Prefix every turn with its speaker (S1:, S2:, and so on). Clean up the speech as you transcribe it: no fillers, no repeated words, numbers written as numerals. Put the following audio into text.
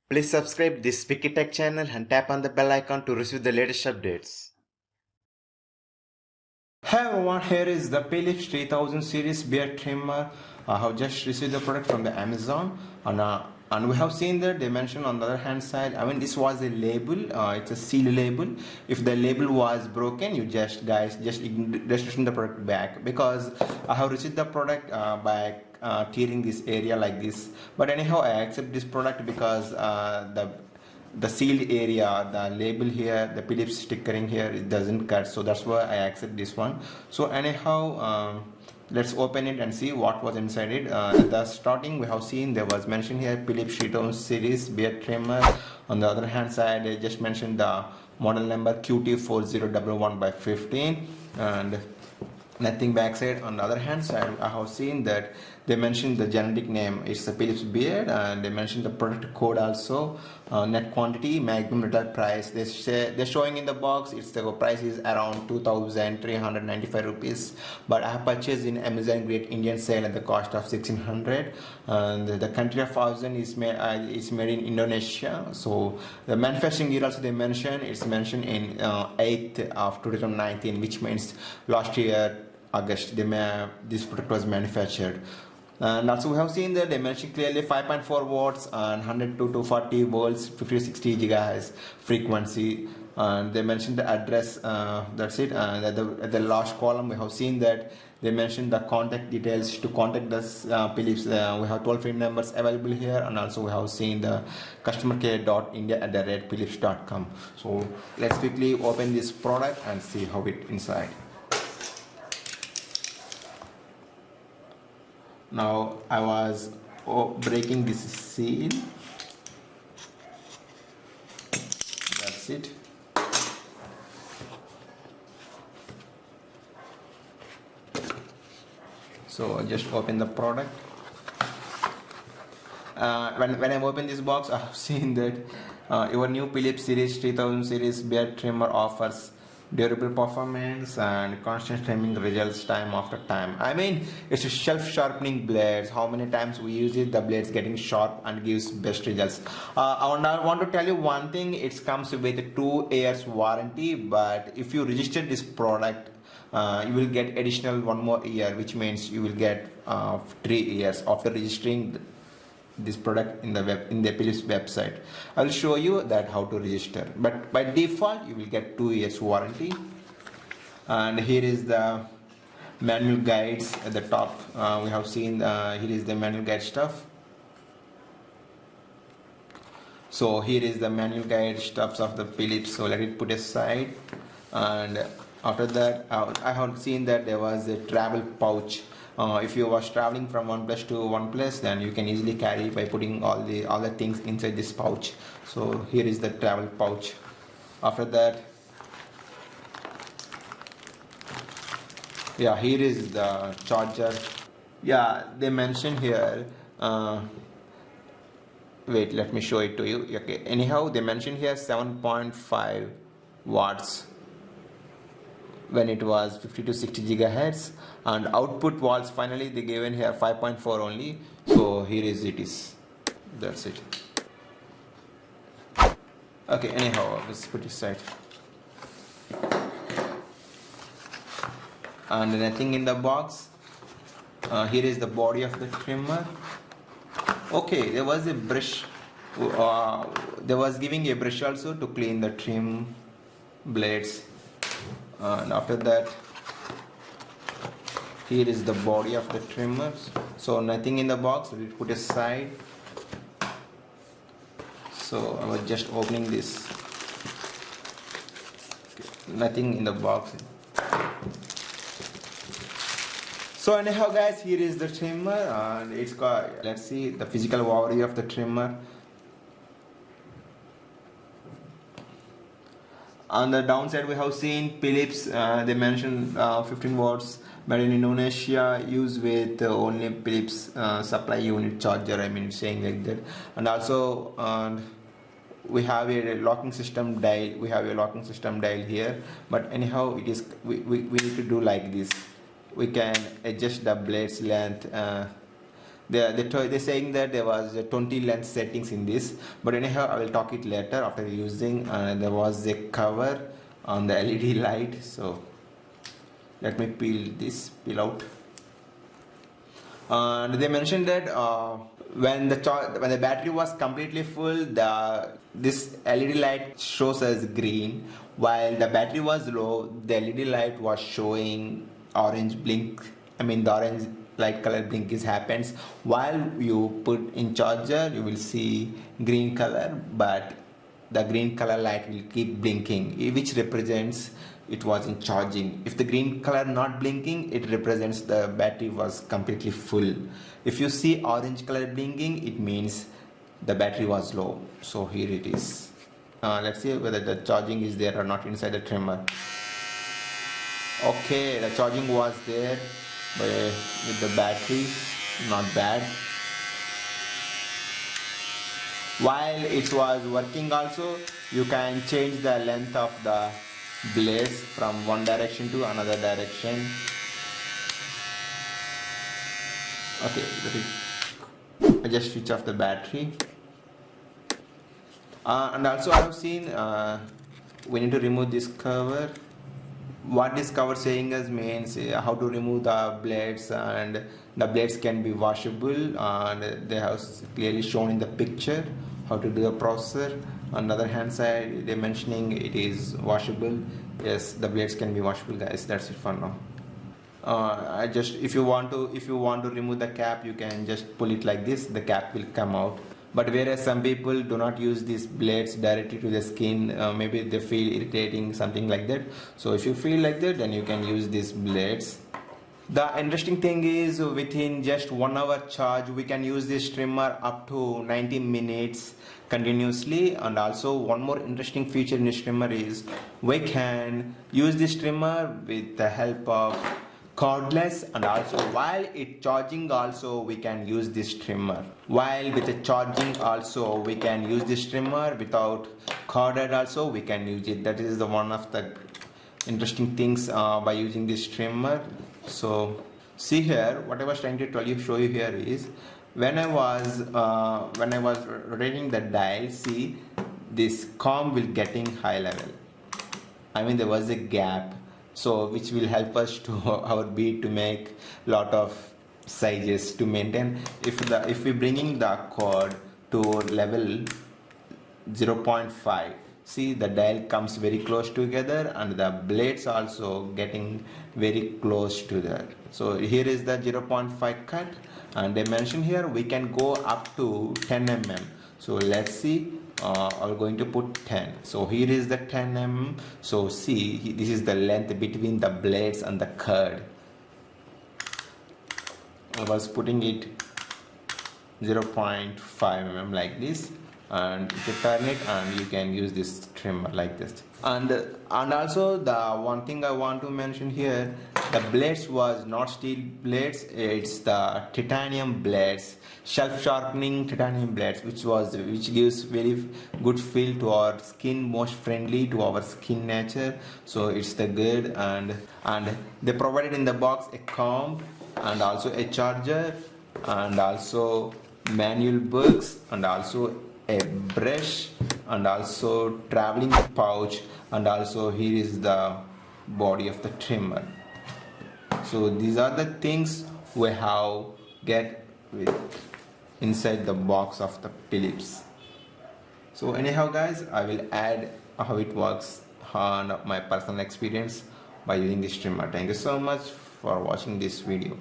S1: Please subscribe this Vicky Tech channel and tap on the bell icon to receive the latest updates.
S2: Hey everyone, here is the Philips 3000 series beard trimmer. I have just received the product from the Amazon and we have seen that they mentioned on the other hand side, this was a label, it's a seal label. If the label was broken, you just return the product back, because I have received the product by tearing this area like this. But anyhow, I accept this product because the sealed area, the label here, the Philips stickering here, it doesn't cut, so that's why I accept this one. So anyhow, let's open it and see what was inside it. At the starting, we have seen there was mentioned here Philips 3000 series beard trimmer. On the other hand side, I just mentioned the model number QT4011 by 15 and nothing backside. On the other hand side, I have seen that they mentioned the generic name, it's the Philips beard, and they mentioned the product code also, net quantity, maximum retail price. They're showing in the box, it's the price is around 2,395 rupees, but I have purchased in Amazon Great Indian Sale at the cost of 1,600, and the country of origin is made in Indonesia. So the manufacturing year also they mentioned, it's mentioned in 8th of 2019, which means last year August this product was manufactured. And also we have seen that they mentioned clearly 5.4 watts and 100 to 240 volts, 50 to 60 gigahertz frequency. And they mentioned the address, that's it. And at the last column we have seen that they mentioned the contact details to contact us Philips. We have toll-free numbers available here, and also we have seen the customercare.india@philips.com. So let's quickly open this product and see how it inside. Now I was breaking this seal. That's it. So I just open the product. When I open this box, I have seen that your new Philips series 3000 series beard trimmer offers durable performance and constant trimming results time after time. It's a self-sharpening blades. How many times we use it, the blades getting sharp and gives best results. I want to tell you one thing, it comes with a 2 years warranty, but if you register this product, you will get additional 1 more year, which means you will get 3 years after registering this product in the Philips website. I'll show you that how to register, but by default you will get 2 years warranty. And here is the manual guides at the top. We have seen here is the manual guide stuff. So here is the manual guide stuffs of the Philips, so let it put aside. And after that, I have seen that there was a travel pouch. If you was traveling from one place to one place, then you can easily carry by putting all the things inside this pouch. So here is the travel pouch. After that, yeah, here is the charger. Yeah, they mentioned here, wait, let me show it to you. Okay, anyhow, they mentioned here 7.5 watts when it was 50 to 60 gigahertz, and output volts finally they gave in here 5.4 only. So here is it is, that's it. Okay, anyhow, let's put it aside. And nothing in the box. Here is the body of the trimmer. Okay, there was a brush, there was giving a brush also to clean the trim blades. And after that, here is the body of the trimmers. So nothing in the box, we put aside. So I was just opening this. Okay, nothing in the box. So anyhow guys, here is the trimmer, and it's got, let's see the physical overview of the trimmer. On the downside, we have seen Philips, they mentioned 15 watts, made in Indonesia, used with only Philips supply unit charger, saying like that. And also we have a locking system dial, here, but anyhow it is, we need to do like this. We can adjust the blades length they're saying that there was 20 length settings in this, but anyhow I will talk it later after using. There was a cover on the LED light, so let me peel out. And they mentioned that when the battery was completely full, this LED light shows as green, while the battery was low, the LED light was showing orange blink. I mean, the orange light color blink happens. While you put in charger, you will see green color, but the green color light will keep blinking, which represents it was in charging. If the green color not blinking, it represents the battery was completely full. If you see orange color blinking, it means the battery was low. So here it is. Let's see whether the charging is there or not inside the trimmer. Okay, the charging was there, but with the battery, not bad. While it was working also, you can change the length of the blades from one direction to another direction. Okay, I just switch off the battery. And also I have seen we need to remove this cover. What this cover saying is means how to remove the blades, and the blades can be washable, and they have clearly shown in the picture how to do the processor. On the other hand side, they're mentioning it is washable. Yes, the blades can be washable, guys. That's it for now. If you want to remove the cap, you can just pull it like this. The cap will come out. But whereas some people do not use these blades directly to the skin, maybe they feel irritating, something like that. So if you feel like that, then you can use these blades. The interesting thing is, within just 1 hour charge, we can use this trimmer up to 90 minutes continuously. And also one more interesting feature in this trimmer is we can use this trimmer with the help of cordless, and also while it charging also we can use this trimmer. While with the charging also we can use this trimmer, without corded also we can use it. That is the one of the interesting things by using this trimmer. So see here, what I was trying to show you here is when I was rotating the dial, see this comb will getting high level. I mean there was a gap, so which will help us to our bead to make lot of sizes to maintain. If we bringing the cord to level 0.5, see the dial comes very close together, and the blades also getting very close to that. So here is the 0.5 cut, and they mention here we can go up to 10 mm. So let's see. I'm going to put 10. So here is the 10 mm. So see, this is the length between the blades and the cord. I was putting it 0.5 mm like this, and if you turn it, and you can use this trimmer like this. And also the one thing I want to mention here, the blades was not steel blades, it's the titanium blades, shelf sharpening titanium blades, which gives very good feel to our skin, most friendly to our skin nature. So it's the good, and they provided in the box a comb, and also a charger, and also manual books, and also a brush, and also traveling pouch, and also here is the body of the trimmer. So these are the things we have get with inside the box of the Philips. So anyhow guys, I will add how it works on my personal experience by using this trimmer. Thank you so much for watching this video.